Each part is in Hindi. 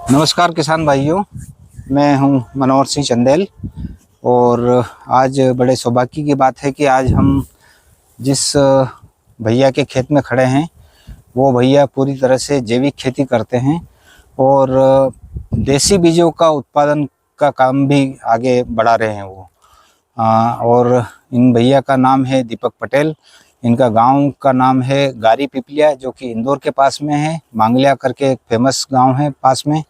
नमस्कार किसान भाइयों, मैं हूं मनोहर सिंह चंदेल। और आज बड़े सौभाग्य की बात है कि आज हम जिस भैया के खेत में खड़े हैं वो भैया पूरी तरह से जैविक खेती करते हैं और देसी बीजों का उत्पादन का काम भी आगे बढ़ा रहे हैं वो। और इन भैया का नाम है दीपक पटेल। इनका गांव का नाम है गारी पिपलिया, जो कि इंदौर के पास में है। मांगलिया करके एक फेमस गांव है पास में।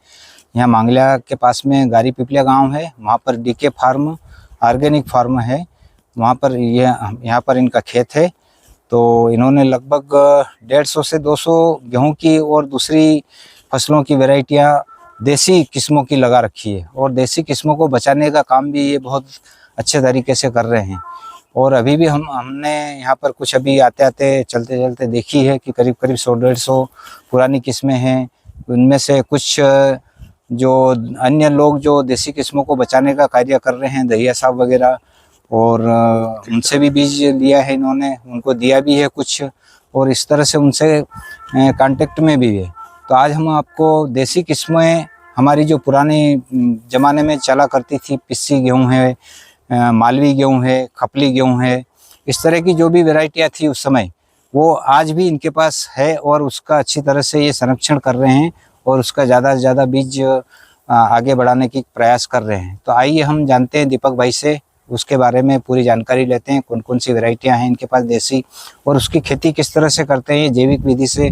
यहाँ मांगलिया के पास में गारी पिपलिया गांव है। वहाँ पर डीके फार्म ऑर्गेनिक फार्म है, वहाँ पर यहाँ पर इनका खेत है। तो इन्होंने लगभग 150 से 200 गेहूं की और दूसरी फसलों की वैरायटियाँ देसी किस्मों की लगा रखी है। और देसी किस्मों को बचाने का काम भी ये बहुत अच्छे तरीके से कर रहे हैं। और अभी भी हमने यहाँ पर कुछ अभी आते आते चलते चलते देखी है कि करीब 100-150 पुरानी किस्में हैं। उनमें से कुछ जो अन्य लोग जो देसी किस्मों को बचाने का कार्य कर रहे हैं, दहिया साहब वगैरह, और उनसे भी बीज लिया है इन्होंने, उनको दिया भी है कुछ, और इस तरह से उनसे कांटेक्ट में भी है। तो आज हम आपको देसी किस्में हमारी जो पुराने ज़माने में चला करती थी, पिस्सी गेहूँ है, मालवी गेहूँ है, खपली गेहूँ है, इस तरह की जो भी वैरायटियाँ थी उस समय, वो आज भी इनके पास है और उसका अच्छी तरह से ये संरक्षण कर रहे हैं और उसका ज़्यादा से ज़्यादा बीज आगे बढ़ाने की प्रयास कर रहे हैं। तो आइए हम जानते हैं दीपक भाई से, उसके बारे में पूरी जानकारी लेते हैं, कौन कौन सी वैरायटियाँ हैं इनके पास देसी, और उसकी खेती किस तरह से करते हैं, जैविक विधि से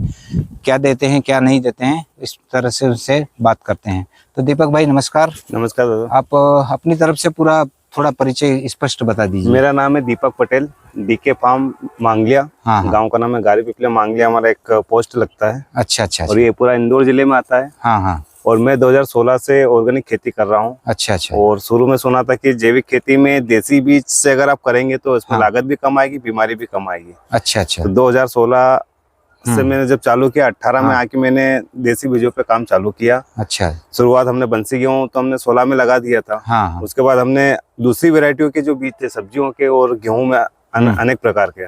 क्या देते हैं क्या नहीं देते हैं, इस तरह से उनसे बात करते हैं। तो दीपक भाई नमस्कार। नमस्कार दादा। आप अपनी तरफ से पूरा थोड़ा परिचय स्पष्ट बता दीजिए। मेरा नाम है दीपक पटेल, डीके फार्म मांगलिया। हाँ। गांव का नाम है गारी पिपलिया। मांगलिया हमारा एक पोस्ट लगता है। अच्छा। और ये पूरा इंदौर जिले में आता है। हाँ। और मैं 2016 से ऑर्गेनिक खेती कर रहा हूँ। अच्छा। और शुरू में सुना था कि जैविक खेती में देसी बीज से अगर आप करेंगे तो इसमें लागत भी कम आएगी, बीमारी भी कम आएगी। अच्छा। तो 2016 से मैंने जब चालू किया, 18 में आके मैंने देसी बीजों पे काम चालू किया। अच्छा। शुरुआत हमने बंसी गेहूं तो हमने 16 में लगा दिया था। हाँ। उसके बाद हमने दूसरी वैरायटियों के जो बीज थे, सब्जियों के और गेहूं में अनेक प्रकार के,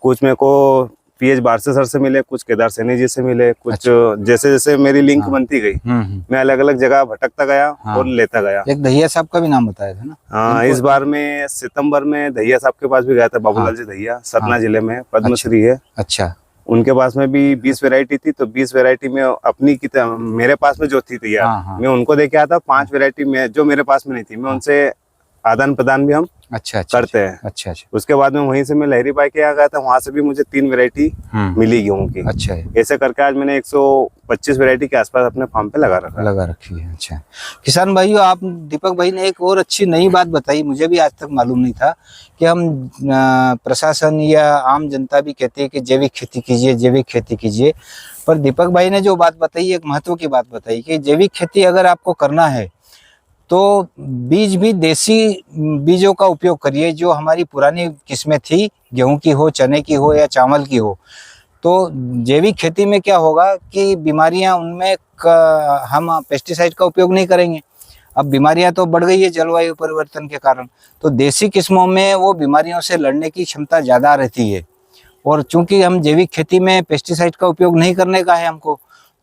कुछ मेरे को पीएच बारसे सर से मिले, कुछ केदार सैनी जी से मिले, कुछ जैसे जैसे मेरी लिंक बनती गई मैं अलग अलग जगह भटकता गया और लेता गया। एक दहिया साहब का भी नाम बताया था ना? हाँ, इस बार में सितंबर में दहिया साहब के पास भी गया था। बाबूलाल जी दहिया, सतना जिले में पद्मश्री है। अच्छा। उनके पास में भी 20 वैरायटी थी। तो 20 वैरायटी में अपनी की मेरे पास में जो थी तैयार, मैं उनको देके आया था। 5 वैरायटी में जो मेरे पास में नहीं थी, मैं उनसे आदान प्रदान भी हम करते हैं। अच्छा। उसके बाद में वहीं से मैं लहरी भाई के यहाँ गया था, वहां से भी मुझे 3 वैरायटी मिली गेहूं की। अच्छा। ऐसे करके आज मैंने 125 वैरायटी के आसपास अपने फार्म पे लगा रखी है। अच्छा किसान भाइयों, आप दीपक भाई ने एक और अच्छी नई बात बताई, मुझे भी आज तक मालूम नहीं था कि हम प्रशासन या आम जनता भी कहते हैं कि जैविक खेती कीजिए, जैविक खेती कीजिए, पर दीपक भाई ने जो बात बताई, एक महत्व की बात बताई कि जैविक खेती अगर आपको करना है तो बीज भी देसी बीजों का उपयोग करिए, जो हमारी पुरानी किस्में थी, गेहूं की हो, चने की हो या चावल की हो। तो जैविक खेती में क्या होगा कि बीमारियां उनमें हम पेस्टिसाइड का उपयोग नहीं करेंगे। अब बीमारियां तो बढ़ गई है जलवायु परिवर्तन के कारण, तो देसी किस्मों में वो बीमारियों से लड़ने की क्षमता ज़्यादा रहती है। और चूंकि हम जैविक खेती में पेस्टिसाइड का उपयोग नहीं करने का है हमको,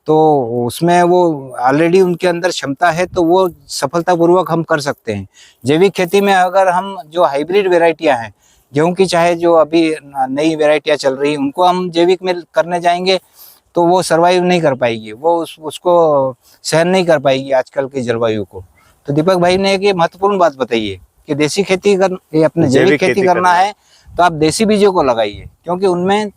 तो उसमें वो ऑलरेडी उनके अंदर क्षमता है, तो वो सफलतापूर्वक हम कर सकते हैं। जैविक खेती में अगर हम जो हाइब्रिड वेराइटियां हैं गेहूं की, चाहे जो अभी नई वेराइटियां चल रही हैं, उनको हम जैविक में करने जाएंगे तो वो सर्वाइव नहीं कर पाएगी, वो उसको सहन नहीं कर पाएगी आजकल की जलवायु को। तो दीपक भाई ने एक महत्वपूर्ण बात बताई है कि देसी खेती अपने जैविक खेती करना है तो आप देसी बीजों को लगाइए, क्योंकि उनमें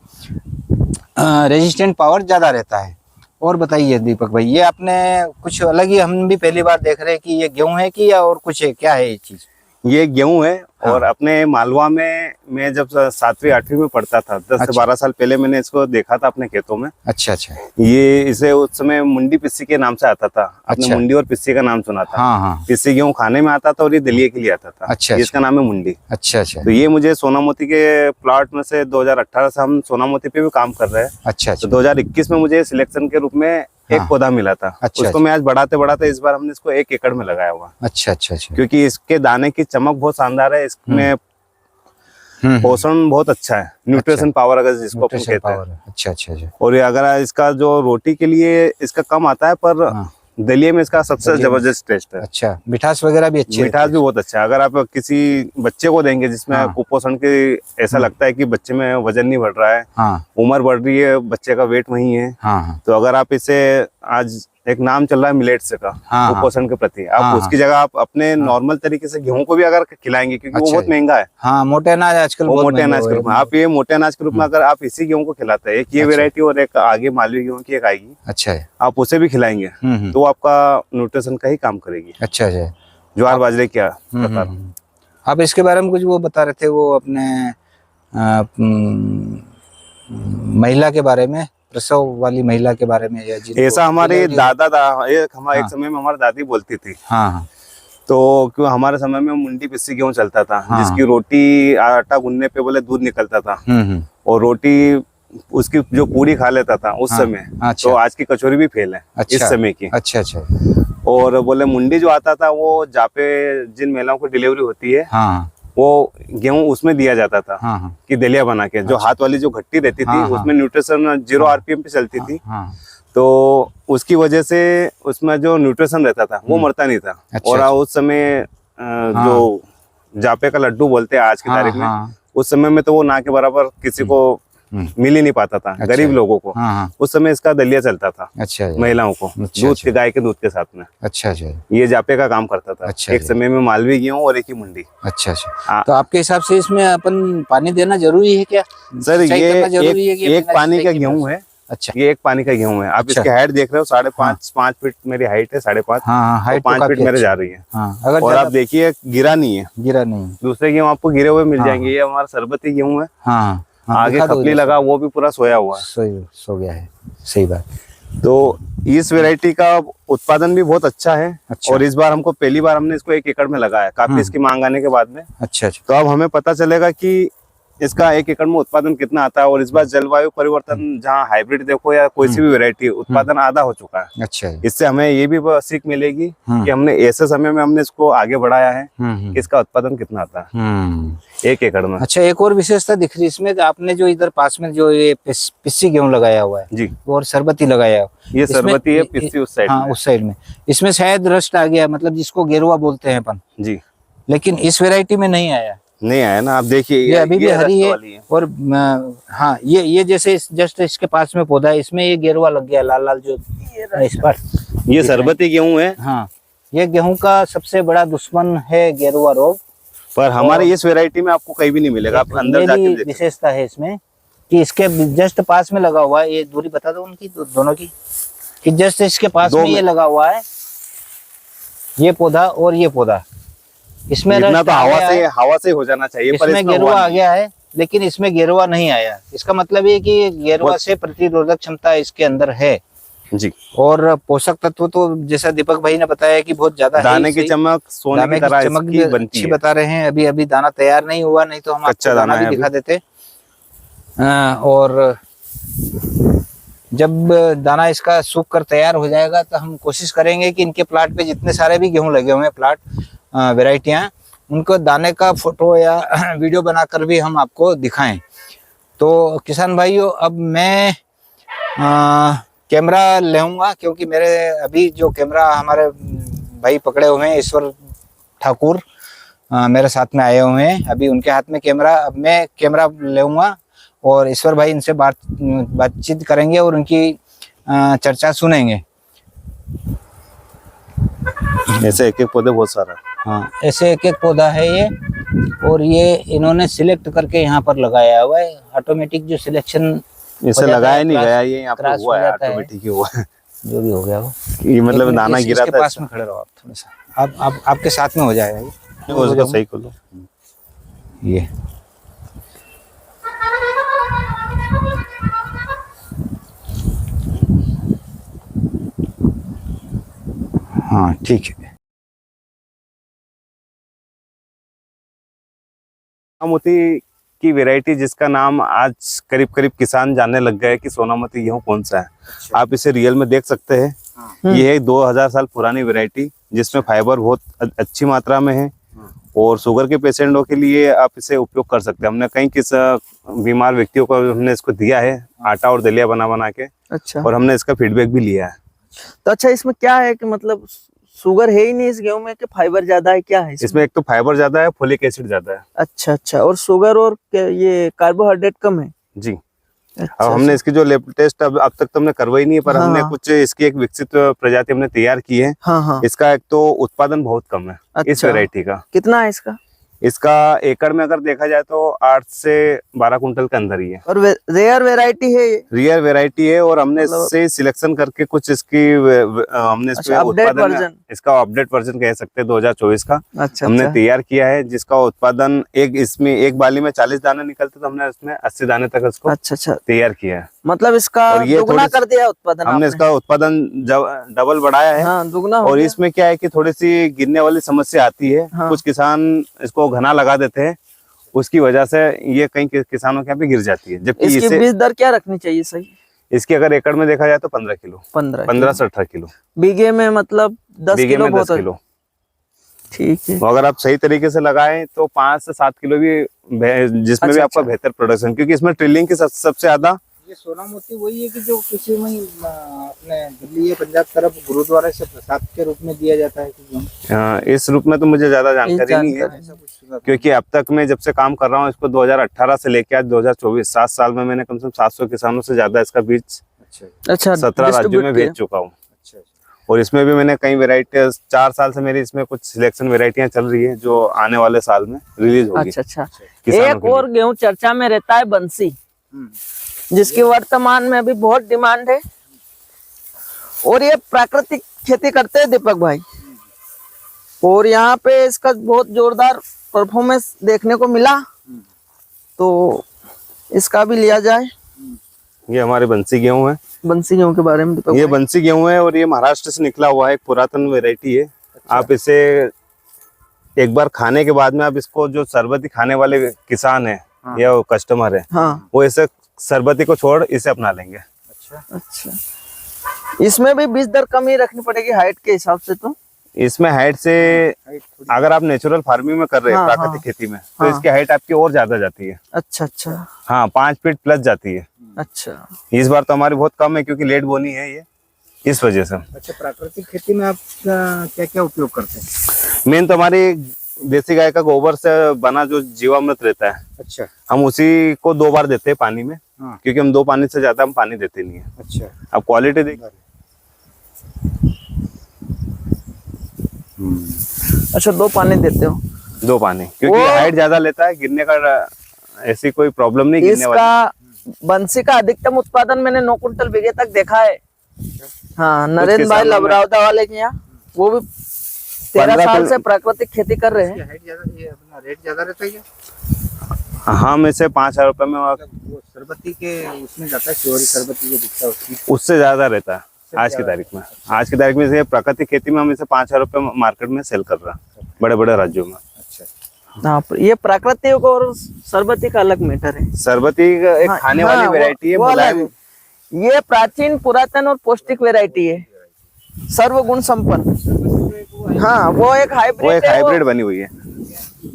रेजिस्टेंट पावर ज़्यादा रहता है। और बताइए दीपक भाई, ये आपने कुछ अलग ही, हम भी पहली बार देख रहे हैं कि ये गेहूं है कि या और कुछ है, क्या है ये चीज? ये गेहूं है। और अपने मालवा में मैं जब 7वीं 8वीं में पढ़ता था, 10 से 12 साल पहले मैंने इसको देखा था अपने खेतों में। अच्छा। ये इसे उस समय मुंडी पिस्सी के नाम से आता था। आपने मुंडी और पिस्सी का नाम सुना था? हाँ। पिस्सी गेहूं खाने में आता था और ये दलिये के लिए आता था। अच्छा। इसका नाम है मुंडी। अच्छा। तो ये मुझे सोनामोती के प्लॉट में से 2018 से हम सोनामोती पे भी काम कर रहे हैं। अच्छा। तो 2021 में मुझे सिलेक्शन के रूप में एक पौधा मिला था। उसको मैं आज बढ़ाते बढ़ाते इस बार हमने इसको 1 एकड़ में लगाया हुआ। अच्छा। क्योंकि इसके दाने की चमक बहुत शानदार है, इसमें पोषण बहुत अच्छा है, न्यूट्रिशन पावर अगर जिसको अपन कहते हैं। अच्छा। और ये अगर इसका जो रोटी के लिए इसका कम आता है, पर दलिये में इसका सबसे दलिये में। जबरदस्त टेस्ट है। अच्छा, मिठास वगैरह भी अच्छी मिठास भी बहुत अच्छा है। अगर आप किसी बच्चे को देंगे जिसमें हाँ। कुपोषण के ऐसा लगता है कि बच्चे में वजन नहीं बढ़ रहा है, हाँ उम्र बढ़ रही है, बच्चे का वेट वही है, हाँ हाँ तो अगर आप इसे, आज एक नाम चल रहा है मिलेट्स का हाँ, कुपोषण के प्रति, आप हाँ, उसकी जगह आप अपने नॉर्मल तरीके से गेहूं को भी अगर खिलाएंगे, क्योंकि वो अच्छा बहुत जी। महंगा है, हाँ, मोटे अनाज आजकल वो बहुत मोटे महंगे अनाज के हुए रूप में, हैं। आप ये मोटे अनाज के रूप में अगर आप इसी गेहूं को खिलाते हैं, एक ये अच्छा। वेरायटी और एक आगे मालवी गेहूं की एक आएगी, अच्छा है। आप उसे भी खिलाएंगे तो आपका न्यूट्रिशन का ही काम करेगी। अच्छा अच्छा। ज्वार बाजरे क्या प्रकार। आप इसके बारे में कुछ वो बता रहे थे, वो अपने महिला के बारे में, प्रसव वाली महिला के बारे में, या ऐसा हमारे एक समय में हमारी दादी बोलती थी। हाँ हाँ। तो क्यों हमारे समय में मुंडी पिस्सी गेहूं चलता था, हाँ। जिसकी रोटी आटा गूंदने पे बोले दूध निकलता था, और रोटी उसकी जो पूरी खा लेता था उस समय। अच्छा। तो आज की कचौरी भी फेल है इस समय की। अच्छा अच्छा। और बोले मुंडी जो आता था वो जहाँ पे जिन महिलाओं को डिलीवरी होती है, हाँ, वो गेहूं उसमें दिया जाता था। हाँ, कि दलिया बना के, जो हाथ वाली जो घट्टी रहती थी, हाँ, उसमें न्यूट्रिशन 0 RPM पे चलती थी, हाँ, तो उसकी वजह से उसमें जो न्यूट्रिशन रहता था वो मरता नहीं था। अच्छा, और अच्छा। उस समय जो जापे का लड्डू बोलते हैं आज की तारीख में, हाँ, उस समय में तो वो ना के बराबर किसी को मिल ही नहीं पाता था, अच्छा। गरीब लोगों को। हाँ, उस समय इसका दलिया चलता था। अच्छा महिलाओं को अच्छा, दूध के, गाय के दूध के साथ में। अच्छा अच्छा। ये जापे का काम करता था। अच्छा, एक समय में मालवी गेहूं और एक ही मुंडी। अच्छा अच्छा। तो आपके हिसाब से इसमें अपन पानी देना जरूरी है क्या? सर सिंचाई ये करना जरूरी है कि एक बिना पानी सिंचाई का के गेहूं बस? है। अच्छा, ये एक पानी का गेहूं है। आप अच्छा। इसकी हाइट देख रहे हो, 5.5 फीट मेरी हाइट है, 5.5। हाँ, हाइट तो 5 फीट काफी मेरे अच्छी जा रही है। हाँ, अगर और आप देखिए गिरा नहीं है, गिरा नहीं। दूसरे गेहूं आपको गिरे हुए मिल हाँ, जाएंगे। ये हमारा सरबती गेहूं है। हाँ, आगे दिखा दो खपली इधर लगा, से। वो भी पूरा सोया हुआ है। सो गया है, सही बात। तो इस वैरायटी का उत्पादन भी बहुत अच्छा है। अच्छा। और इस बार हमको पहली बार हमने इसको 1 एकड़ में लगाया, काफी इसकी मांग आने के बाद में। अच्छा अच्छा। तो अब हमें पता चलेगा कि इसका 1 एकड़ में उत्पादन कितना आता है। और इस बार जलवायु परिवर्तन, जहाँ हाइब्रिड देखो या कोई सी भी वैरायटी, उत्पादन आधा हो चुका है। अच्छा है। इससे हमें ये भी सीख मिलेगी कि हमने ऐसे समय में हमने इसको आगे बढ़ाया है कि इसका उत्पादन कितना आता है 1 एकड़ में। अच्छा, एक और विशेषता दिख रही है इसमें, आपने जो इधर पास में जो ये पिस्सी गेहूं लगाया हुआ है जी, और सरबती लगाया हुआ, ये सरबती है, पिस्सी उस साइड हाँ, में। उस साइड में। इसमें शायद रस्ट आ गया, मतलब जिसको गेरुआ बोलते हैं अपन जी, लेकिन इस वैरायटी में नहीं आया। नहीं आया ना। आप देखिए ये अभी भी हरी है। वाली है। और हाँ, ये जैसे जस्ट इसके पास में पौधा है, इसमें ये गेरुआ लग गया लाल लाल जो इस पर। ये सरबती गेहूं है। हाँ, ये गेहूं का सबसे बड़ा दुश्मन है गेरुआ रोग। पर हमारे इस वैरायटी में आपको कहीं भी नहीं मिलेगा। आप अंदर जाके देखिए। विशेषता है इसमें कि इसके जस्ट पास में लगा हुआ है, ये दूरी बता दो उनकी दोनों की, कि जस्ट इसके पास में ये लगा हुआ है, ये पौधा और ये पौधा। इसमें इतना तो हवा से हो जाना चाहिए, पर इसमें गेरुआ आ गया है, लेकिन इसमें गेरुआ नहीं आया। इसका मतलब ये कि गेरुआ से प्रतिरोधक क्षमता इसके अंदर है जी। और पोषक तत्व तो जैसा दीपक भाई ने बताया कि बहुत ज्यादा है। दाने की चमक सोने की तरह इसकी बनती अच्छी है। बता रहे हैं। अभी अभी दाना तैयार नहीं हुआ, नहीं तो हम आपको दाना भी दिखा देते। और जब दाना इसका सूख कर तैयार हो जाएगा तो हम कोशिश करेंगे कि इनके प्लाट पे जितने सारे भी गेहूं लगे हुए हैं, प्लाट वैरायटियां, उनको दाने का फोटो या वीडियो बनाकर भी हम आपको दिखाएं। तो किसान भाइयों, अब मैं कैमरा लेऊंगा, क्योंकि मेरे अभी जो कैमरा हमारे भाई पकड़े हुए हैं, ईश्वर ठाकुर मेरे साथ में आए हुए हैं, अभी उनके हाथ में कैमरा। अब मैं कैमरा लेऊंगा और ईश्वर भाई इनसे बातचीत करेंगे और उनकी चर्चा सुनेंगे। ऐसे एक एक पौधे बहुत सारा। हाँ, ऐसे एक एक पौधा है ये, और ये इन्होंने सिलेक्ट करके यहाँ पर लगाया हुआ है। ऑटोमेटिक जो सिलेक्शन इसे लगाया नहीं गया, ये यहाँ पे हुआ है, ऑटोमेटिक ही हुआ है। जो भी हो गया वो, ये मतलब दाना गिरा था। पास में खड़े रहो आप थोड़ा सा, आप आपके साथ में हो जाएगा ये। उसको सही कर लो ये। हाँ, ठीक है। सोनामती की वैरायटी जिसका नाम आज करीब करीब किसान जानने लग गए कि सोनामती गेहूं कौन सा है। आप इसे रियल में देख सकते हैं। ये है 2000 साल पुरानी वैरायटी, जिसमें फाइबर बहुत अच्छी मात्रा में है और शुगर के पेशेंटों के लिए आप इसे उपयोग कर सकते हैं। हमने कई बीमार व्यक्तियों को हमने इसको दिया है, आटा और दलिया बना के। अच्छा। और हमने इसका फीडबैक भी लिया है। तो अच्छा, इसमें क्या है कि मतलब शुगर है ही नहीं इस गेहूं में कि फाइबर ज्यादा है, क्या है इसमें एक तो फाइबर ज्यादा है, फोलिक एसिड ज्यादा है। अच्छा अच्छा, और शुगर और ये कार्बोहाइड्रेट कम है। जी। अच्छा, अब हमने इसकी जो लैब टेस्ट अब तक तो हमने करवाई नहीं है, पर हाँ, हमने हाँ। कुछ इसकी एक विकसित प्रजाति हमने तैयार की है। हाँ हाँ। इसका एक तो उत्पादन बहुत कम है इस अच्छा। वैरायटी का। कितना है इसका? इसका एकड़ में अगर देखा जाए तो 8 से 12 कुंटल के अंदर ही है। और रेयर वैरायटी है ये? रियर वैरायटी है, और हमने मतलब इससे सिलेक्शन करके कुछ इसकी हमने अच्छा, अपडेट वर्जन, इसका अपडेट वर्जन कह सकते हैं 2024 का अच्छा हमने अच्छा तैयार किया है, जिसका उत्पादन इसमें एक बाली में 40 दाने निकलते, तो हमने इसमें 80 दाने तक इसको अच्छा अच्छा, तैयार किया है। मतलब इसका और ये दुगना कर दिया उत्पादन हमने आपने? इसका उत्पादन डबल बढ़ाया है। हाँ, दुगना हो और गया। इसमें क्या है कि थोड़ी सी गिरने वाली समस्या आती है। हाँ। कुछ किसान इसको घना लगा देते हैं, उसकी वजह से ये कई किसानों के यहाँ पे गिर जाती है। जबकि इसकी बीज दर क्या रखनी चाहिए सही? इसकी अगर एकड़ में देखा जाए तो 15 किलो, 15 से 18 किलो। बीघे में मतलब 10 बीघे किलो में 10 बहुत है। किलो। ठीक है। तो अगर आप सही तरीके से लगाएं तो 5 से 7 किलो भी, जिसमें अच्छा, भी आपका अच्छा। बेहतर प्रोडक्शन, क्योंकि इसमें ट्रिलिंग की सबसे ज्यादा। ये सोना मोती वही है कि जो किसी में अपने दिल्ली या पंजाब तरफ गुरुद्वारा से प्रसाद के रूप में दिया जाता है कि इस रूप में तो मुझे ज्यादा जानकारी नहीं है, क्योंकि अब तक मैं जब से काम कर रहा हूँ इसको 2018 से लेके आज 2024 7 साल में मैंने कम से कम 700 किसानों से ज्यादा इसका बीज अच्छा 17 राज्यों में बेच चुका हूँ। और इसमें भी मैंने कई वेराइटी 4 साल से मेरी इसमें कुछ सिलेक्शन वेराइटियां चल रही है जो आने वाले साल में रिलीज होगी। अच्छा अच्छा। किसानों एक के लिए। और गेहूं चर्चा में रहता है बंसी, जिसकी वर्तमान में अभी बहुत डिमांड है, और ये प्राकृतिक खेती करते हैं दीपक भाई, और यहाँ पे इसका बहुत जोरदार परफॉर्मेंस देखने को मिला, तो इसका भी लिया जाए। ये हमारे बंसी गेहूं है। बंसी गेहूं के बारे में दीपक ये भाई? बंसी गेहूं है और ये महाराष्ट्र से निकला हुआ है, एक पुरातन वेराइटी है। आप इसे एक बार खाने के बाद में आप इसको, जो शरबती खाने वाले किसान है या कस्टमर है, हाँ, वो इसे शरबती को छोड़ इसे अपना लेंगे। अच्छा। इसमें भी बीज दर कम ही रखनी पड़ेगी हाइट के हिसाब से? तो इसमें हाइट से, अगर आप नेचुरल फार्मिंग में कर रहे हैं, हाँ, प्राकृतिक खेती में, तो हाँ। इसकी हाइट आपकी और ज्यादा जाती है। अच्छा अच्छा। हाँ, 5 फीट प्लस जाती है। अच्छा, इस बार तो हमारी बहुत कम है क्योंकि लेट बोनी है ये, इस वजह से। अच्छा, प्राकृतिक खेती में आप क्या क्या उपयोग करते हैं? मेन तो हमारी देसी गाय का गोबर से बना जो जीवामृत रहता है, अच्छा, हम उसी को 2 बार देते हैं पानी में। हाँ। क्योंकि हम 2 पानी से ज्यादा हम पानी देते नहीं है। अच्छा, अब क्वालिटी देख। अच्छा, 2 पानी देते हो? 2 पानी, क्योंकि हाइट ज्यादा लेता है, गिरने का ऐसी कोई प्रॉब्लम नहीं गिरने वाली। इसका बंसी का अधिकतम उत्पादन मैंने 9 कुंटल बीघे तक देखा है। हाँ, नरेंद्र भाई लबरावदा वाले के यहाँ, वो भी 13 साल से प्राकृतिक खेती कर रहे हैं। हाइट ज्यादा, ये अपना रेट ज्यादा रहता है क्या? हाँ, में से 5,000 रुपए में वो शरबती के उसमें जाता है, शिवरी शरबती जो दिखता है उसकी उससे ज्यादा रहता है आज की तारीख में। आज की तारीख में से प्राकृतिक खेती में हम इसे 5,000 रुपए मार्केट में सेल कर रहा है बड़े बड़े राज्यों में। अच्छा, हाँ, ये प्राकृतिक और शरबती का अलग मैटर है। शरबती एक हाँ, खाने हाँ, वाली वेराइटी है, वो अलग मुलायम। है। ये प्राचीन, पुरातन और पौष्टिक वेराइटी है, सर्वगुण संपन्न। हाँ, वो एक हाइब्रिड, वो एक हाइब्रिड बनी हुई है।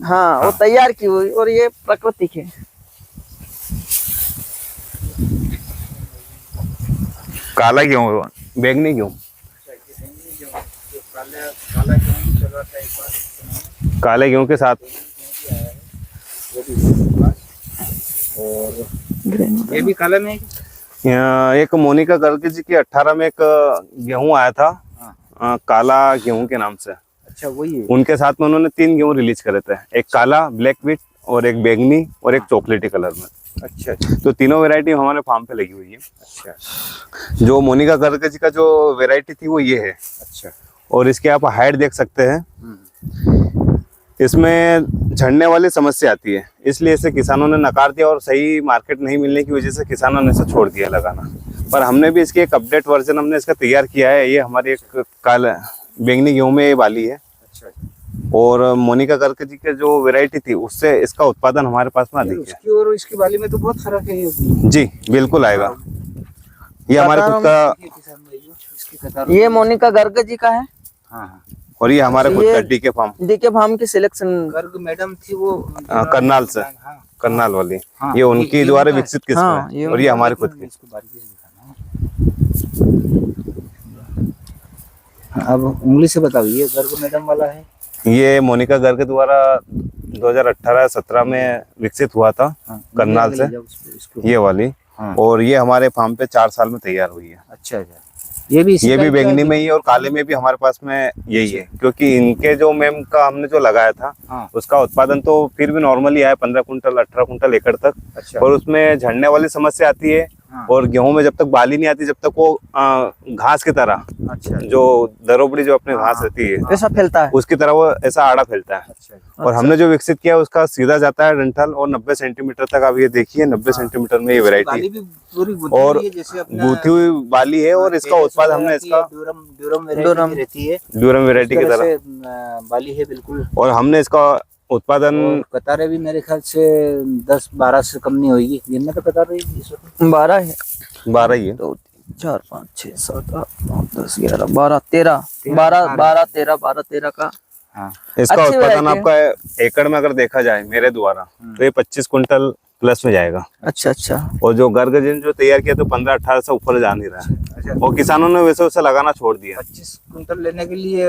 हाँ, वो तैयार की हुई, और ये प्राकृतिक है। काला गेहूं, बैंगनी गेहूं, काले गेहूं के साथ। और ये भी काला में एक मोनिका गर्ग जी की 18 में एक गेहूं आया था, काला गेहूं के नाम से। अच्छा, वही है। उनके साथ में उन्होंने 3 गेहूं रिलीज करे थे, एक काला, ब्लैक विट और एक बैंगनी और एक चॉकलेटी कलर में। अच्छा, तो तीनों वैरायटी हमारे फार्म पे लगी हुई है। अच्छा, जो मोनिका गर्ग जी का जो वैरायटी थी वो ये है। अच्छा, और इसके आप हाइट देख सकते हैं, इसमें झड़ने वाली समस्या आती है, इसलिए इसे किसानों ने नकार दिया, और सही मार्केट नहीं मिलने की वजह से किसानों ने इसे छोड़ दिया लगाना। पर हमने भी इसकी एक अपडेट वर्जन हमने इसका तैयार किया है। ये हमारी एक काला बैंगनी गेहूं में ये वाली है। अच्छा, और मोनिका गर्ग जी के जो वैरायटी थी उससे इसका उत्पादन हमारे पास में अधिक है। उसकी और इसकी वाली में तो बहुत फर्क है। जी बिल्कुल आएगा। ये हमारे खुद का, ये मोनिका गर्ग जी का है। हाँ, और ये हमारे खुद ये का डीके फार्म की सिलेक्शन गर्ग मैडम थी वो, करनाल से, करनाल वाली। ये उनकी द्वारा विकसित किस्म है, और ये हमारे खुद की। अब उंगली से बताओ, ये गर्ग मैडम वाला है? ये मोनिका गर्ग द्वारा 2018-17 में विकसित हुआ था करनाल से, ये वाली। हाँ। और ये हमारे फार्म पे 4 साल में तैयार हुई है। अच्छा अच्छा, ये भी बैंगनी में ही है और काले में भी हमारे पास में यही है, क्योंकि इनके जो मैम का हमने जो लगाया था हाँ। उसका उत्पादन तो फिर भी नॉर्मली आया 15 कुंटल 18 कुंटल एकड़ तक। अच्छा। और उसमें झड़ने वाली समस्या आती है। हाँ। और गेहूं में जब तक बाली नहीं आती, जब तक वो घास की तरह, अच्छा, जो दरोबड़ी जो अपने घास रहती है ऐसा फैलता है, उसकी तरह वो ऐसा आड़ा फैलता है। अच्छा। और हमने जो विकसित किया उसका सीधा जाता है डंठल, और 90 सेंटीमीटर तक। आप ये देखिए 90 सेंटीमीटर में ये वैरायटी और गूथी हुई बाली है। और इसका उत्पाद हमने इसका ड्यूरम रहती है, ड्यूरम वैरायटी की तरह बाली है बिल्कुल। और हमने इसका उत्पादन कतारें भी मेरे ख्याल से 10-12 से कम नहीं होगी, जिनमें तो कतार रही 12 है, 12 ही है। 2 3 4 5 6 7 8 9 10 11 12 13 12 13 का। हाँ। इसका अच्छी उत्पादन variety आपका एकड़ में अगर देखा जाए मेरे द्वारा तो ये 25 कुंटल प्लस में जाएगा। अच्छा अच्छा। और जो गर्ग जिन जो तैयार किया तो 15-18 से ऊपर जा नहीं रहा है। अच्छा। और किसानों ने वैसे उसे लगाना छोड़ दिया। 25 कुंटल लेने के लिए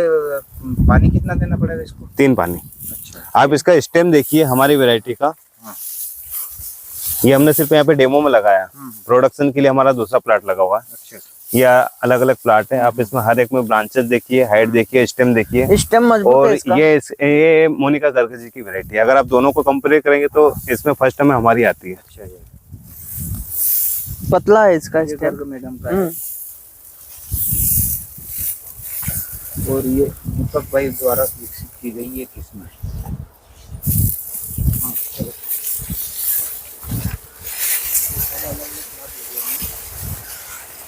पानी कितना देना पड़ेगा इसको? 3 पानी। अच्छा। आप इसका स्टेम देखिए हमारी वैरायटी का। हाँ। ये हमने सिर्फ यहाँ पे डेमो में लगाया, प्रोडक्शन के लिए हमारा दूसरा प्लाट लगा हुआ है। अच्छा। या अलग अलग प्लाट है। आप इसमें हर एक में ब्रांचेस देखिए, हाइट देखिए, स्टेम देखिए। स्टेम मजबूत और है इसका। ये मोनिका गर्ग जी की वैरायटी है। अगर आप दोनों को कंपेयर करेंगे तो इसमें फर्स्ट में हमारी आती है। अच्छा, पतला है इसका ये स्टेम। गर्ग मैडम का है। और ये दीपक भाई द्वारा विकसित की गई ये किस्म है। हाँ, चलो।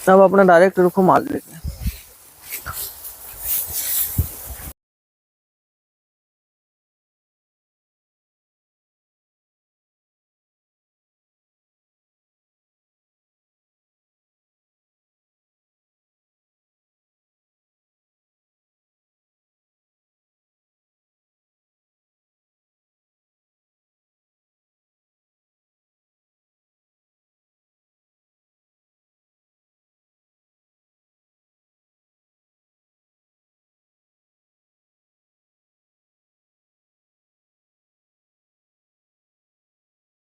अब अपना डायरेक्ट रुको मार लेंगे।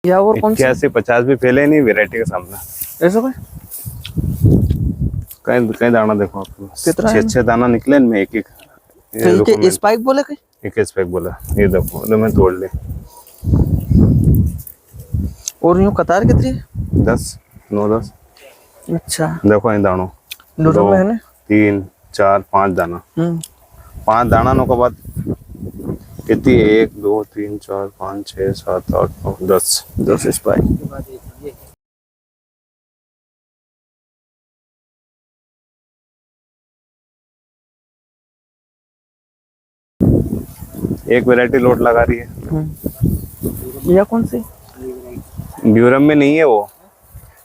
या और कौन सी 81-50 भी फैले नहीं वैरायटी के सामने। ऐसा कोई कहीं कहीं दाना देखो आपको, कितना है? 6 दाना निकले इनमें। एक एक तो ये स्पाइक बोले कहीं? एक स्पेक बोला। ये देखो तो मैं तोड़ ले। और यूं कतार कितनी है? 10 9-10। अच्छा। देखो इन दानों दोनों में है ना? 3 4 5 दाना। 5 दाना नो के बाद कितनी? 1 2 3 4 5 6 7 8 9 10 स्पाइक। उसके बाद एक ये है। एक वैरायटी लोट लगा रही है। या कौन सी? ड्यूरम में नहीं है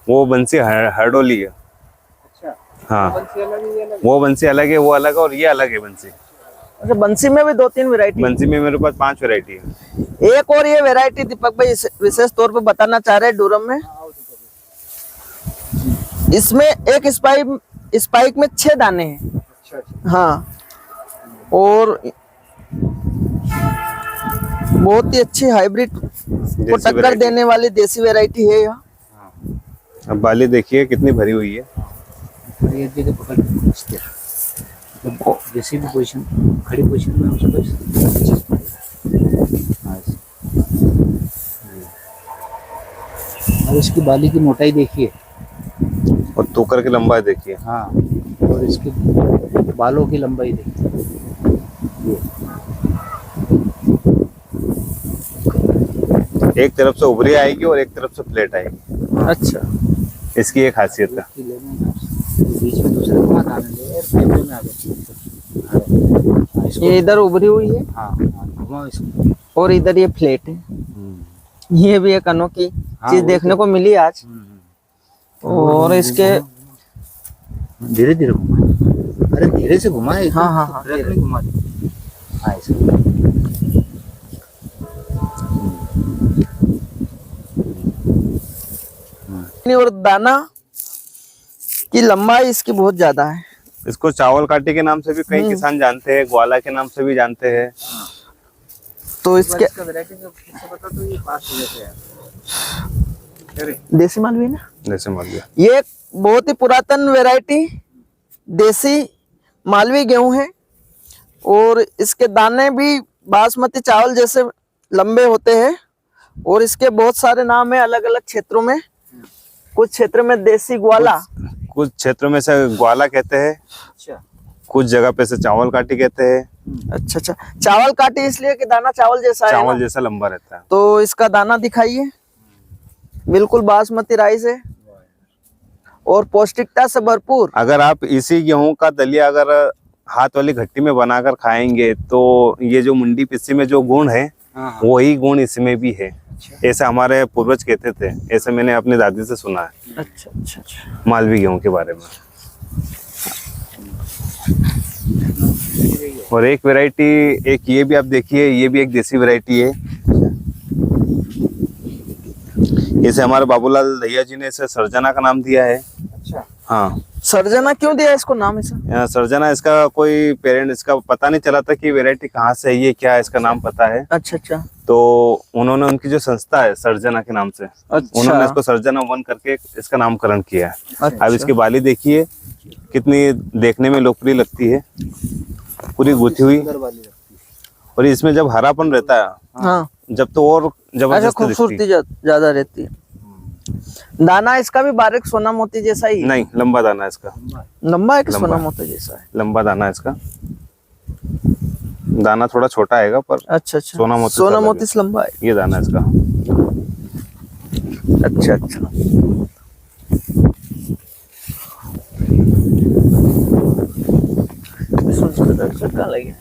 वो बंसी हर्डोली है। अच्छा। हाँ, बंसी अलग है, ये अलग है। वो बंसी अलग है, वो अलग है, और ये अलग है बंसी। अच्छा, बंसी में भी 2-3 वैरायटी। बंसी में मेरे पास 5 वैरायटी है। एक और ये वैरायटी दीपक भाई विशेष तौर पे बताना चाह रहे हैं डूरम में। इसमें एक स्पाइक में 6 दाने हैं। अच्छा। हाँ, और बहुत ही अच्छी हाइब्रिड को टक्कर variety। देने वाली देसी वैरायटी है यह। अब बाली देखिए कितनी भरी हुई है। और ये जगह पकड़ के खींचते हैं। तो जैसे भी पोजीशन, खड़ी पोजीशन में उसको और इसकी बाली की मोटाई देखिए, और टोकर की लंबाई देखिए। हाँ, और इसके बालों की लंबाई देखिए। एक तरफ से उभरी आएगी और एक तरफ से प्लेट आएगी। अच्छा, इसकी एक खासियत है। बीच में दूसरे घुमा डालने दे और फाइबर में आ गए। ये इधर उभरी हुई है। हाँ, घुमाओ इसको। और इधर ये फ्लैट है। ये भी एक अनोखी चीज देखने को मिली आज। और इसके धीरे धीरे घुमाए। अरे धीरे से घुमाए। हाँ हाँ हाँ, धीरे घुमा दे। हाँ, ऐसे। और दाना की लंबाई इसकी बहुत ज्यादा है। इसको चावल काटी के नाम से भी कई किसान जानते हैं, ग्वाला के नाम से भी जानते हैं। तो इसके देसी मालवी ना, जैसे मालवीय। ये एक बहुत ही पुरातन वैरायटी देसी मालवी गेहूं है और इसके दाने भी बासमती चावल जैसे लंबे होते हैं और इसके बहुत सारे नाम है अलग अलग क्षेत्रों में। कुछ क्षेत्र में देसी ग्वाला, कुछ क्षेत्रों में से ग्वाला कहते हैं, अच्छा कुछ जगह पे से चावल काटी कहते हैं। अच्छा अच्छा, चावल काटी इसलिए कि दाना चावल जैसा है चावल ना? जैसा लंबा रहता है। तो इसका दाना दिखाइए, बिल्कुल बासमती राइस है और पौष्टिकता से भरपूर। अगर आप इसी गेहूं का दलिया अगर हाथ वाली घट्टी में बनाकर खाएंगे तो ये जो मुंडी पिस्सी में जो गुण है वही गुण इसमें भी है, ऐसा हमारे पूर्वज कहते थे, ऐसे मैंने अपनी दादी से सुना है। अच्छा अच्छा अच्छा, मालवी गेहूं के बारे में। और एक वैरायटी, एक ये भी आप देखिए, ये भी एक देसी वैरायटी है। इसे हमारे बाबूलाल दहिया जी ने इसे सरजना का नाम दिया है। अच्छा, हाँ, सरजना क्यों दिया इसको नाम ऐसा? सरजना इसका कोई पेरेंट, इसका पता नहीं चला था कि वैरायटी कहाँ से है, ये क्या है, इसका नाम पता है। अच्छा अच्छा तो उन्होंने उनकी जो संस्था है सरजना के नाम से, अच्छा, उन्होंने इसको सरजना 1 करके इसका नामकरण किया है। अच्छा। अब इसकी बाली देखिए कितनी देखने में लोकप्रिय लगती है, पूरी गुथी हुई, और इसमें जब हरापन रहता है हाँ, जब तो और अच्छा, जबरदस्त खूबसूरती दिखती है। ज्यादा रहती है। दाना इसका भी बारीक सोना मोती जैसा ही है? नहीं, लंबा दाना है इसका, लंबा है कि लंबा सोना है। मोती जैसा है? लंबा दाना है इसका। दाना थोड़ा छोटा आएगा पर अच्छा अच्छा, सोना मोती सोना सा मोती से लंबा है। ये दाना है इसका। अच्छा अच्छा, लगे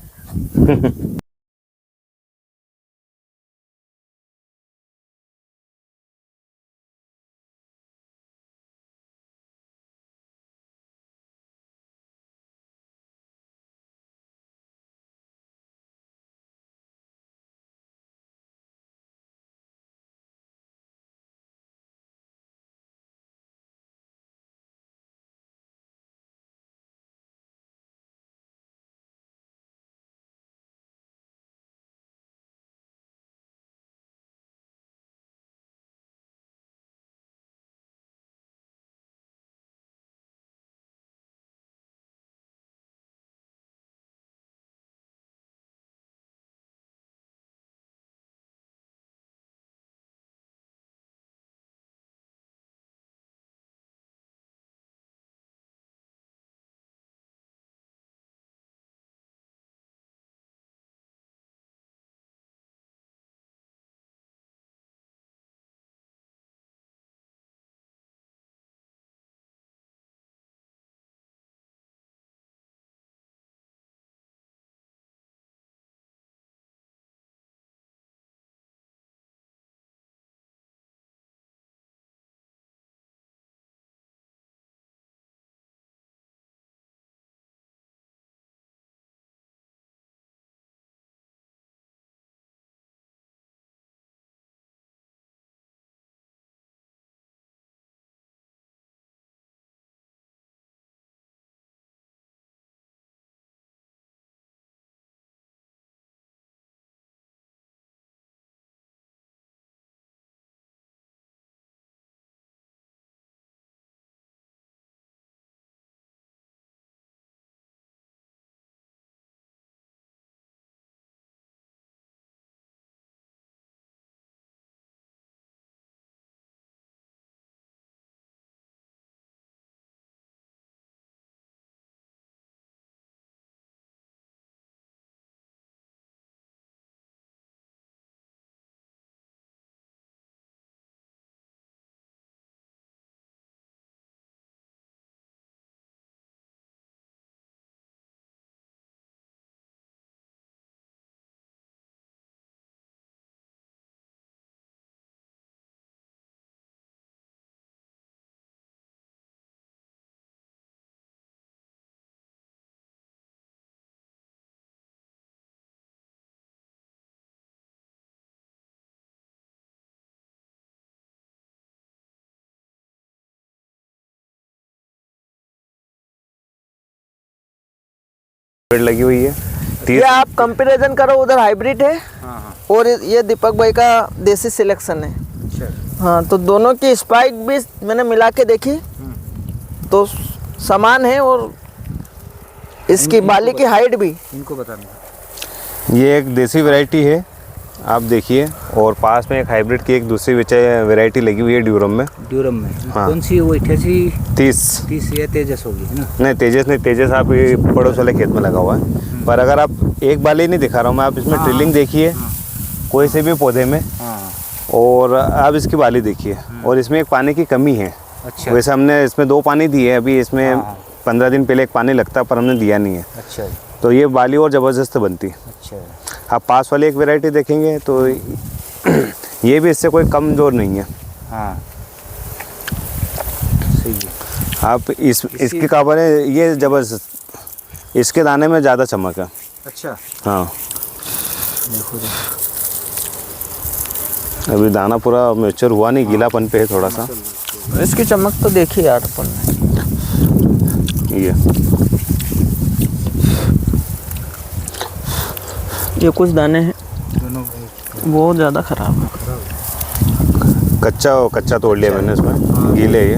पेड़ लगी हुई है। ये आप कंपैरिजन करो, उधर हाइब्रिड है और ये दीपक भाई का देसी सिलेक्शन है। हाँ, तो दोनों की स्पाइक भी मैंने मिला के देखी तो समान है और इसकी बाली की हाइट भी। इनको बताना, ये एक देसी वैरायटी है, आप देखिए, और पास में एक हाइब्रिड की एक दूसरी वैरायटी लगी हुई है ड्यूरम में। ड्यूरम में हाँ। कौन सी वो 30 ये तेजस होगी है ना? नहीं, तेजस नहीं, तेजस आप ये पड़ोस वाले खेत में लगा हुआ है। पर अगर आप एक बाली नहीं दिखा रहा हूँ मैं, आप इसमें ट्रिलिंग देखिए कोई से भी पौधे में, और आप इसकी बाली देखिए, और इसमें एक पानी की कमी है। अच्छा। वैसे हमने इसमें 2 पानी दिए हैं, अभी इसमें 15 दिन पहले एक पानी लगता पर हमने दिया नहीं है। अच्छा तो ये बाली और ज़बरदस्त बनती। अच्छा। आप पास वाली एक वैरायटी देखेंगे तो ये भी इससे कोई कम जोर नहीं है। हाँ सही है। आप इसकी काबर है, ये ज़बरदस्त, इसके दाने में ज़्यादा चमक है। अच्छा। हाँ, देखो अभी दाना पूरा मैच्योर हुआ नहीं, गीलापन पे है थोड़ा सा। इसकी चमक तो देखिए यार अपन ये कुछ दाने हैं दोनों बहुत ज़्यादा खराब है। कच्चा तोड़ लिया मैंने इसमें, गीले ये।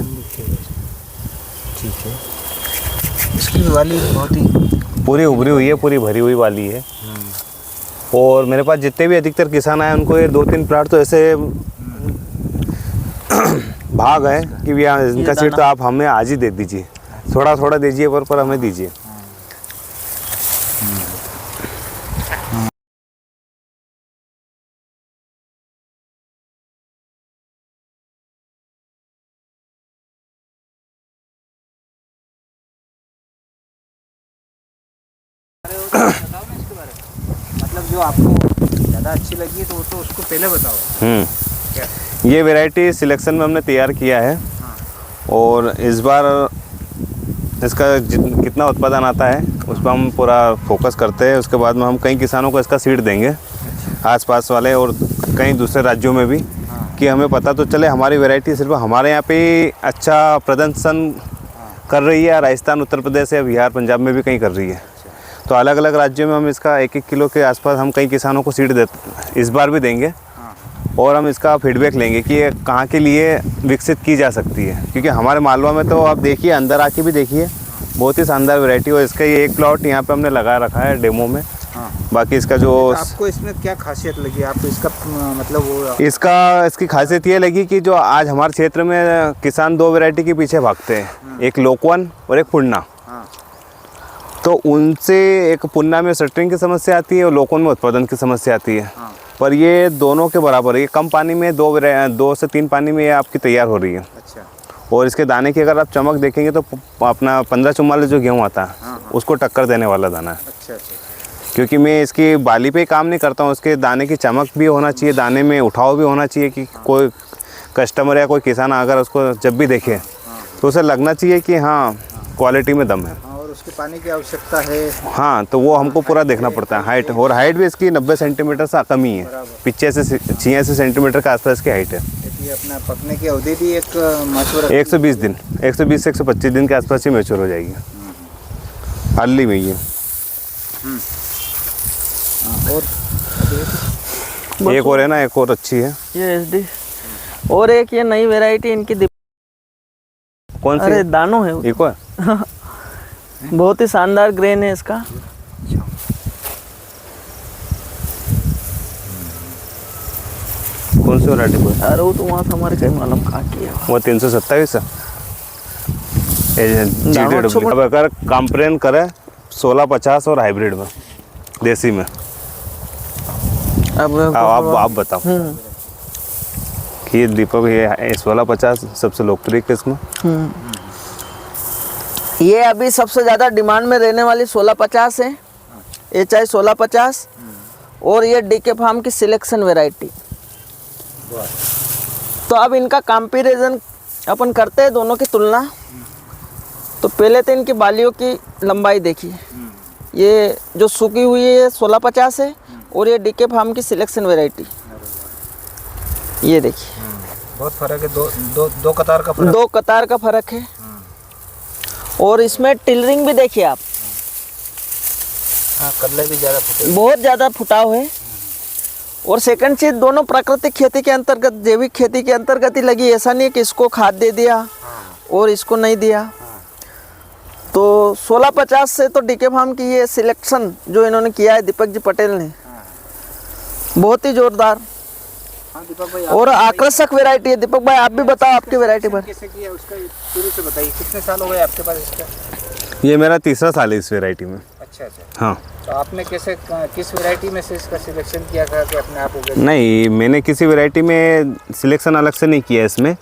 ठीक है। इसकी वाली बहुत ही पूरी उभरी हुई है, पूरी भरी हुई वाली है। और मेरे पास जितने भी अधिकतर किसान आए उनको ये 2-3 प्लाट तो ऐसे भाग है कि भैया इनका सीड तो आप हमें आज ही दे दीजिए, थोड़ा थोड़ा दीजिए पर हमें दीजिए। मतलब जो आपको ज़्यादा अच्छी लगी तो वो तो उसको पहले बताओ। ये वैरायटी सिलेक्शन में हमने तैयार किया है, और इस बार इसका कितना उत्पादन आता है उस पर हम पूरा फोकस करते हैं। उसके बाद में हम कई किसानों को इसका सीड देंगे, आसपास वाले और कई दूसरे राज्यों में भी, कि हमें पता तो चले हमारी वैरायटी सिर्फ हमारे यहाँ पे ही अच्छा प्रदर्शन कर रही है, राजस्थान, उत्तर प्रदेश या बिहार, पंजाब में भी कहीं कर रही है। तो अलग अलग राज्यों में हम इसका 1-1 किलो के आसपास हम कई किसानों को सीड इस बार भी देंगे, और हम इसका फीडबैक लेंगे कि ये कहाँ के लिए विकसित की जा सकती है। क्योंकि हमारे मालवा में तो आप देखिए, अंदर आके भी देखिए, बहुत ही शानदार वैरायटी। और इसका ये एक प्लॉट यहाँ पे हमने लगा रखा है डेमो में। बाकी इसका जो आपको इसमें क्या खासियत लगी आपको इसका, मतलब वो इसकी खासियत ये लगी कि जो आज हमारे क्षेत्र में किसान 2 वैरायटी के पीछे भागते हैं, एक लोकवन और एक पुन्ना। तो उनसे एक पुन्ना में सटरिंग की समस्या आती है और लोकवन में उत्पादन की समस्या आती है। पर ये दोनों के बराबर है, ये कम पानी में 2 से 3 पानी में ये आपकी तैयार हो रही है। अच्छा। और इसके दाने की अगर आप चमक देखेंगे तो अपना 15-44 जो गेहूँ आता है उसको टक्कर देने वाला दाना है। अच्छा अच्छा। क्योंकि मैं इसकी बाली पे काम नहीं करता हूँ, उसके दाने की चमक भी होना चाहिए, दाने में उठाव भी होना चाहिए, कि कोई कस्टमर या कोई किसान अगर उसको जब भी देखे तो उसे लगना चाहिए कि हाँ क्वालिटी में दम है। और उसके पानी की आवश्यकता है। हाँ, तो वो हमको पूरा देखना पड़ता है। हाइट, और हाइट भी इसकी 90 सेंटीमीटर से कम ही है, 85 सेंटीमीटर के आसपास की हाइट है। ये अपना पकने की अवधि भी एक मैच्योर 120 दिन, 120 से 125 दिन के आसपास ही मैच्योर हो जाएगी, हाली में ये। और एक और है ना, एक और अच्छी है ये SD, और एक ये नई वैरायटी इनकी कौन सी? अरे दानो है एक और बहुत ही शानदार ग्रेन है इसका। कौन सी वैरायटी को? अरे वो तो वहाँ से हमारे कहीं मालूम कहाँ की है वो 327 है। अब अगर कंपेयर करें 1650 और हाइब्रिड में, देसी में, अब आप बताओ कि दीपक ये 1650 सबसे लोकप्रिय किस्म। ये अभी सबसे ज़्यादा डिमांड में रहने वाली 1650 है, HI 1650, और ये DK फार्म की सिलेक्शन वैरायटी। तो अब इनका कंपैरिजन अपन करते हैं, दोनों की तुलना। तो पहले तो इनकी बालियों की लंबाई देखिए, ये जो सूखी हुई है ये 1650 है, और ये DK फार्म की सिलेक्शन वैरायटी ये देखिए। बहुत फर्क है, दो कतार का फर्क। 2 कतार का फर्क है। और इसमें टिलरिंग भी देखिए आप, हाँ, कल्ले भी ज़्यादा फुटे, बहुत ज़्यादा फुटाव है। और सेकंड चीज, दोनों प्राकृतिक खेती के अंतर्गत, जैविक खेती के अंतर्गत ही लगी। ऐसा नहीं है कि इसको खाद दे दिया और इसको नहीं दिया। तो 1650 से तो डीके फार्म की ये सिलेक्शन जो इन्होंने किया है दीपक जी पटेल ने, बहुत ही जोरदार और आकर्षक वैरायटी है। दीपक भाई आप भी बताओ आपकी वैरायटी पर। कैसे किया उसका शुरू से बताइए, कितने साल हो गए आपके पास इसका? ये मेरा तीसरा साल है इस वैरायटी में। अच्छा अच्छा। हाँ, तो आपने कैसे, किस वैरायटी में से इसका सिलेक्शन किया था कि अपने आप हो गया? नहीं, मैंने किसी वैरायटी में सिलेक्शन अलग से नहीं किया इसमें,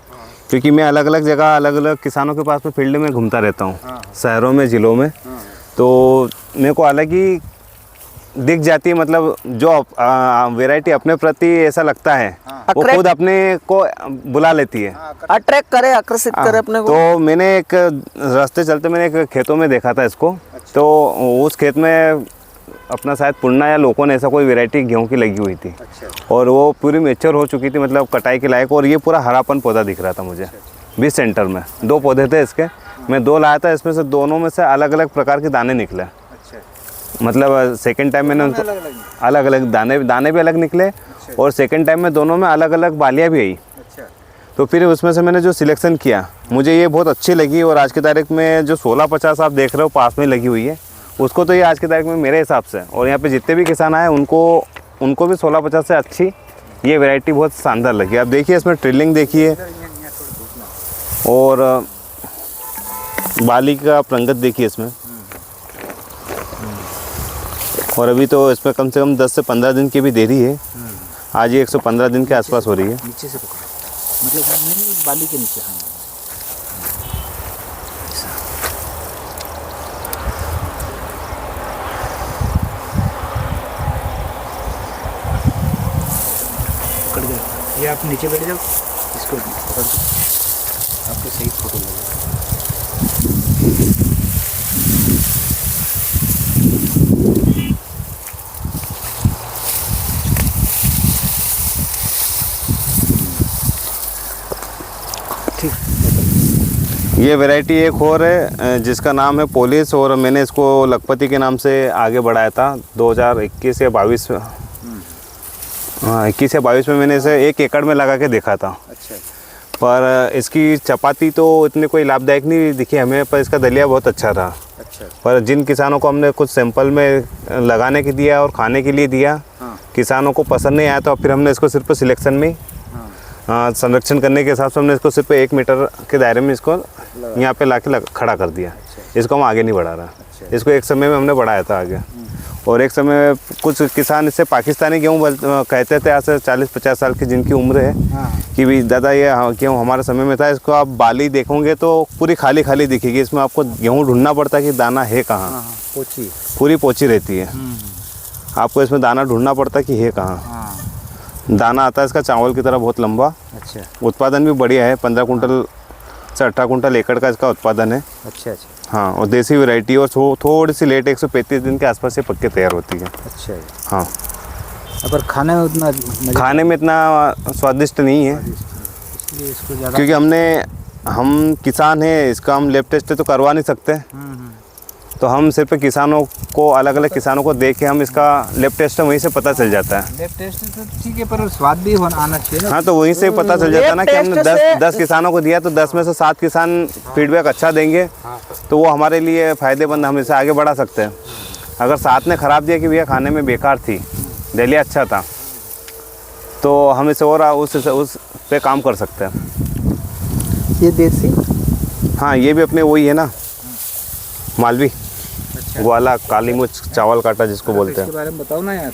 क्योंकि मैं अलग अलग जगह अलग अलग किसानों के पास में फील्ड में घूमता रहता हूँ, शहरों में, ज़िलों में। तो मेरे को अलग ही दिख जाती है, मतलब जो वैरायटी अपने प्रति ऐसा लगता है वो खुद अपने को बुला लेती है, अट्रैक्ट करे, आकर्षित करे अपने को। तो मैंने एक रास्ते चलते मैंने एक खेतों में देखा था इसको। अच्छा। तो उस खेत में अपना शायद पुन्ना या लोगों ने ऐसा कोई वैरायटी गेहूं की लगी हुई थी। अच्छा। और वो पूरी मैच्योर हो चुकी थी, मतलब कटाई के लायक, और ये पूरा हरापन पौधा दिख रहा था मुझे। बीच सेंटर में 2 पौधे थे इसके, मैं 2 लाया था, इसमें से दोनों में से अलग अलग प्रकार के दाने निकले। मतलब सेकंड टाइम मैंने उनको अलग अलग दाने भी अलग निकले, और सेकंड टाइम में दोनों में अलग अलग बालियाँ भी आई। तो फिर उसमें से मैंने जो सिलेक्शन किया, मुझे ये बहुत अच्छी लगी। और आज की तारीख में जो 1650 आप देख रहे हो पास में लगी हुई है, उसको तो ये आज की तारीख में मेरे हिसाब से, और यहाँ पे जितने भी किसान आए उनको भी 1650 से अच्छी ये वैरायटी बहुत शानदार लगी। आप देखिए इसमें ट्रिलिंग देखिए, और बाली का प्रंगत देखिए इसमें। और अभी तो इसमें कम से कम 10 से 15 दिन की भी देरी है। आज ये 115 दिन के आसपास हो रही है। नीचे से पकड़ो, मतलब नहीं बाली के नीचे। हाँ, पकड़ गए। ये आप नीचे बैठ जाओ, इसको पकड़ दो, आपको सही फोटो लगेगा। ये वैरायटी एक और है जिसका नाम है पोलिस, और मैंने इसको लखपति के नाम से आगे बढ़ाया था 2021 या 22 में। हाँ, 21 या 22 में मैंने इसे 1 एकड़ में लगा के देखा था। अच्छा। पर इसकी चपाती तो इतनी कोई लाभदायक नहीं दिखी हमें, पर इसका दलिया बहुत अच्छा था। अच्छा। पर जिन किसानों को हमने कुछ सैंपल में लगाने के दिया और खाने के लिए दिया, किसानों को पसंद नहीं आया, तो फिर हमने इसको सिर्फ सिलेक्शन में संरक्षण करने के हिसाब से हमने इसको सिर्फ 1 मीटर के दायरे में इसको यहाँ पे लाके खड़ा कर दिया। इसको हम आगे नहीं बढ़ा रहा। इसको एक समय में हमने बढ़ाया था आगे, और एक समय कुछ किसान इससे पाकिस्तानी गेहूँ कहते थे, आज से 40-50 साल की जिनकी उम्र है, कि भी दादा ये गेहूँ हमारे समय में था। इसको आप बाली देखोगे तो पूरी खाली खाली दिखेगी, इसमें आपको गेहूँ ढूंढना पड़ता है कि दाना है कहाँ। पोची, पूरी पोची रहती है, आपको इसमें दाना ढूंढना पड़ता है कि है कहाँ। दाना आता है इसका चावल की तरह बहुत लंबा। अच्छा। उत्पादन भी बढ़िया है, 15 कुंटल से 18 कुंटल एकड़ का इसका उत्पादन है। अच्छा अच्छा। हाँ, और देसी वैरायटी, और थोड़ी सी लेट 135 दिन के आसपास ये पक के तैयार होती है। अच्छा। हाँ, पर खाने में उतना खाने में इतना स्वादिष्ट नहीं है, इसलिए इसको ज़्यादा, क्योंकि हम किसान हैं, इसका हम लैब टेस्ट तो करवा नहीं सकते। तो हम सिर्फ किसानों को, अलग अलग किसानों को देख के हम इसका लैब टेस्ट वहीं से पता चल जाता है। लैब टेस्ट तो ठीक है, पर स्वाद भी आना चाहिए ना। हाँ, तो वहीं से पता चल जाता है ना कि हमने 10 किसानों को दिया, तो 10 में से 7 किसान फीडबैक अच्छा देंगे, तो वो हमारे लिए फ़ायदेमंद, हम इसे आगे बढ़ा सकते हैं। अगर 7 ने ख़राब दिया कि भैया खाने में बेकार थी, दलिया अच्छा था, तो हम इसे और उस पे काम कर सकते हैं। ये देसी, हाँ, ये भी अपने वही है ना, मालवी। अच्छा। ग्वाला, काली मुच, चावल काटा जिसको बोलते हैं। इसके बारे में बताओ ना यार।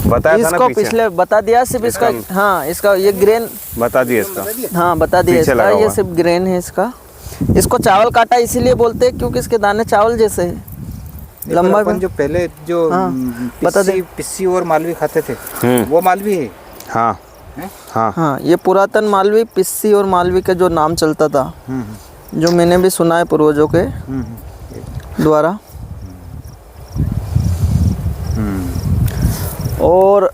बताया था ना इसको पीछे, पिछले बता दिया सिर्फ इसका। हाँ, इसका ये ग्रेन बता दिया इसका। हाँ, बता दिया पीछे इसका, लगा ये हुआ। सिर्फ ग्रेन है इसका। इसको चावल काटा इसीलिए बोलते हैं क्योंकि इसके दाने चावल जैसे है, लंबा। अपन जो पहले जो बता दे। पिस्सी और मालवी खाते थे, वो मालवी है। हाँ हाँ हाँ, ये पुरातन मालवी, पिस्सी और मालवी का जो नाम चलता था, जो मैंने भी सुना है पूर्वजों के द्वारा। और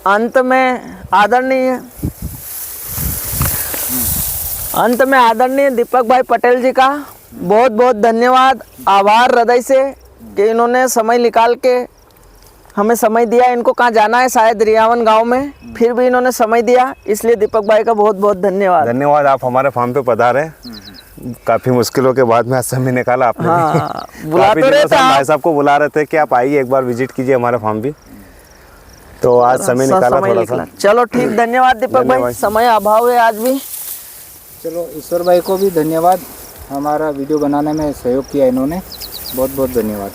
अंत में आदरणीय दीपक भाई पटेल जी का बहुत बहुत धन्यवाद, आभार हृदय से कि इन्होंने समय निकाल के हमें समय दिया। इनको कहाँ जाना है शायद रियावन गांव में, फिर भी इन्होंने समय दिया, इसलिए दीपक भाई का बहुत बहुत धन्यवाद। धन्यवाद, आप हमारे फार्म पे पधारे। काफी मुश्किलों के बाद में आज समय निकाला आपने। हाँ, बुला काफी तो दिनों रहे से थे हम आप। भाई साहब को बुला रहे थे कि आप आइए एक बार विजिट कीजिए हमारे फार्म भी, तो आज समय निकाला थोड़ा सा। चलो ठीक, धन्यवाद दीपक भाई, समय अभाव है आज भी। चलो ईश्वर भाई को भी धन्यवाद, हमारा वीडियो बनाने में सहयोग किया इन्होंने, बहुत बहुत धन्यवाद।